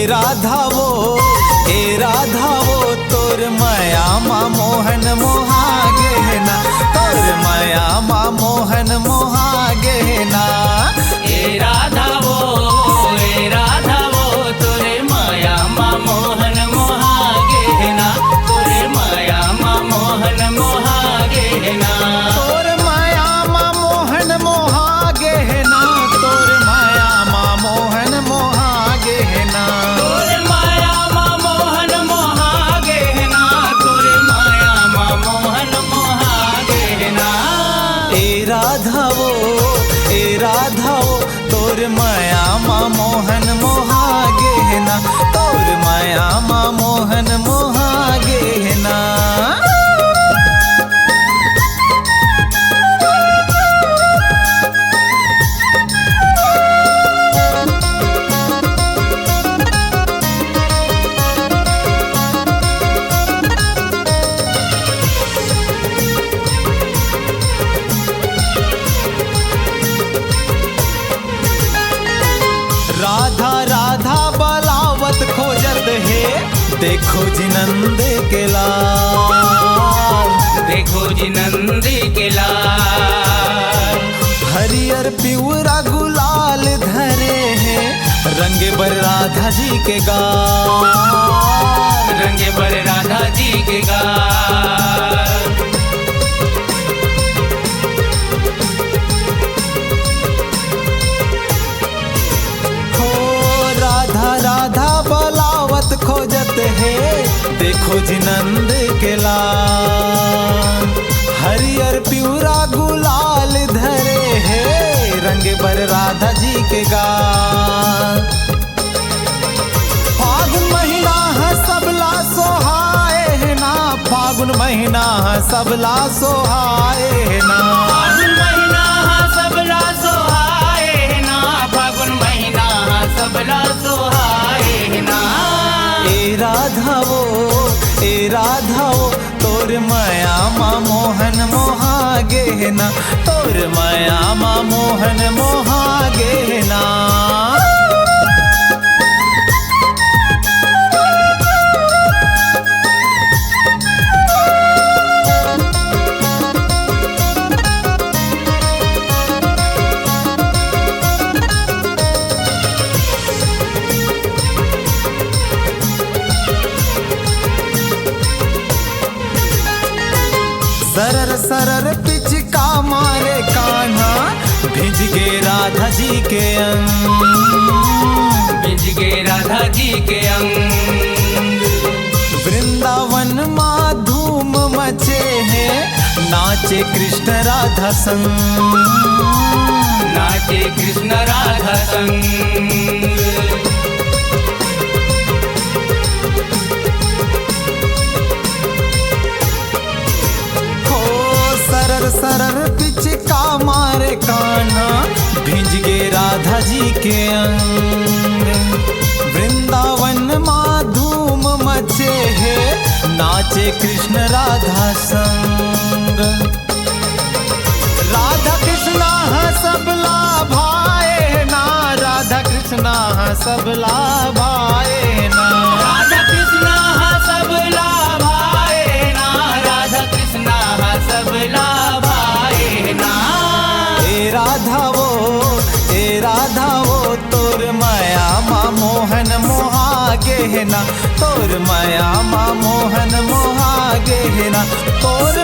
राधा वो तोर माया मा मोहन मोहागे ना, तोर माया मा मोहन मोहागे ना। ए राधा वो तोरे माया मा मोहन मोहागे ना, तोरे माया मा मोहन मोहागे ना। तोर माया मा मोहन मोहागे ना, तोर माया मा मोहन मोहागे ना। तोरे माया मा मोहन मोहागे ना, तोरे माया मा मोहन मोहागे ना। ए राधा वो तोर माया मा मोहन मोहागे ना, तोर माया मा मोहन मोहागे ना। राधा राधा बलावत खोजत है, देखो जी नंद के लाल, देखो जी नंदी के लाल। हरियर पिवरा गुलाल धरे हैं, रंगे बर राधा जी के गाल, रंगे पर राधा जी के गाल। राधा बलावत खोजत है, देखो जी नंद के लाल। हरियर पिवरा गुलाल धरे है, रंगे बर राधा जी के गाल। फागुन महीना है सबला सोहाए है ना, फागुन महीना है सबला सोहाए है ना। फागुन महीना सबला सोहाए ना, फागुन महीना सबला सोहाए ना। ए राधा वो तोर माया मा मोहन मोहागे ना, तोर माया मा मोहन मोहागे ना। सरर सरर पिचका मारे कान्हा, भिज गे राधा जी के अंग, भिज गे राधा जी के अंग। वृंदावन माँ धूम मचे है, नाचे कृष्ण राधा संग, नाचे कृष्ण राधा संग। सरर पिचका मारे कान्हा, भिज गे राधा जी के अंग। वृंदावन माँ धूम मचे है, नाचे कृष्ण राधा संग। राधा कृष्णा सबला भाए ना, राधा कृष्णा सबला भाए ना। राधा कृष्णा सबला भाए ना, राधा कृष्णा सबला भाए ना। ए राधा वो तोर माया मा मोहन मोहागे ना, तोर माया मा मोहन मोहागे ना, तोर